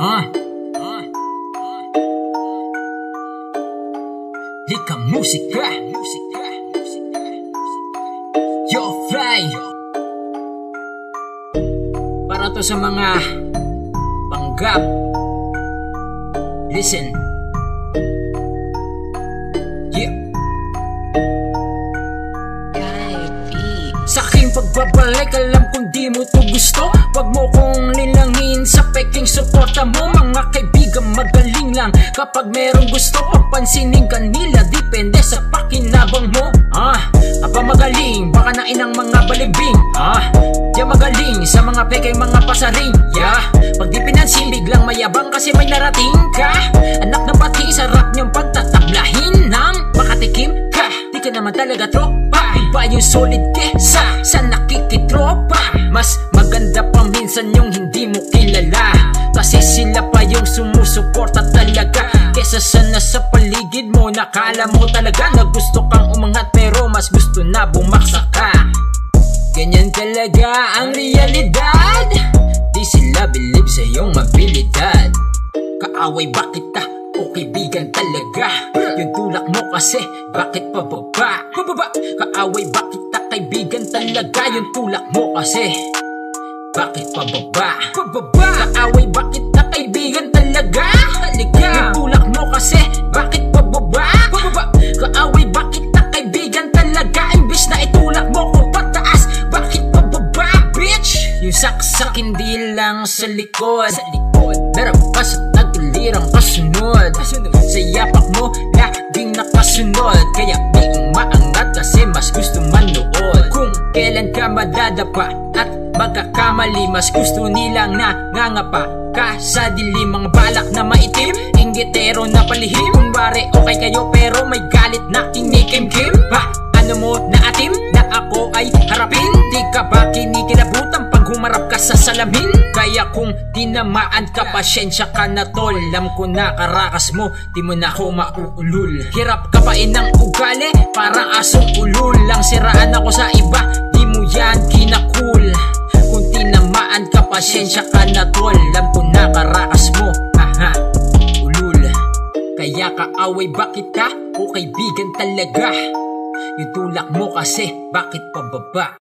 Lika musika, Yo Fly. Para to sa mga panggap. Listen. Yeah. Sa aking pagbabalik, alam kong di mo to gusto. Wag mo kong lilangin sa peking suporta mo. Mga kaibigan magaling lang kapag merong gusto. Papansinin ka nila, depende sa pakinabang mo. Aba magaling, baka na inang mga balibing. Di magaling sa mga pekeng mga pasaring. Pag di pinansin, biglang mayabang kasi may narating ka. Anak ng pati, sarap niyong pagtatablahin ng makatikim ka. Di ka naman talaga tropa, iba yung solid kesa sa nakikitropa. Mas maganda pa minsan yung hindi mo kilala, kasi sila pa yung sumusuporta talaga, kesa sa nasa paligid mo. Nakala mo talaga na gusto kang umangat, pero mas gusto na bumaksa ka. Ganyan talaga ang realidad, di sila believe sa iyong abilidad. Kaaway ba kita o kaibigan talaga? Yung tulak mo kasi, bakit pababa? Kaaway ba kita, kaibigan talaga? Yung tulak mo kasi, bakit pababa? Kaaway ba kita, kaibigan talaga? Yung tulak mo kasi, bakit pababa? Kaaway ba kita, kaibigan talaga? Imbis na itulak mo ko pataas, bakit pababa, bitch? Yung saksak hindi lang sa likod, meron pa sa tagilirang kasunod. Sa yapak mo, laging nakasunod, kaya di umaangat kasi mas gusto manood. Kung kailan ka madadapa at magkakamali, mas gusto nilang nangangapa ka sa dilim. Mga balak na maitim, inggitero na palihim. Kunwari okay kayo pero may galit na kinikim-kim. Ano mo na atim na ako ay harapin? Di ka ba kinikilabutan pag humarap ka sa salamin? Kaya kung tinamaan ka, pasyensya ka na tol. Alam ko na karakas mo, di mo na ako mauulul. Hirap ka pa inang ugali, parang asong ulul. Lang siraan ako sa iba, di mo yan kinakul. Kung tinamaan ka, pasyensya ka na tol. Alam ko na karakas mo, ulul. Kaya kaaway ba kita o kaibigan talaga? Yung tulak mo kasi, bakit pababa?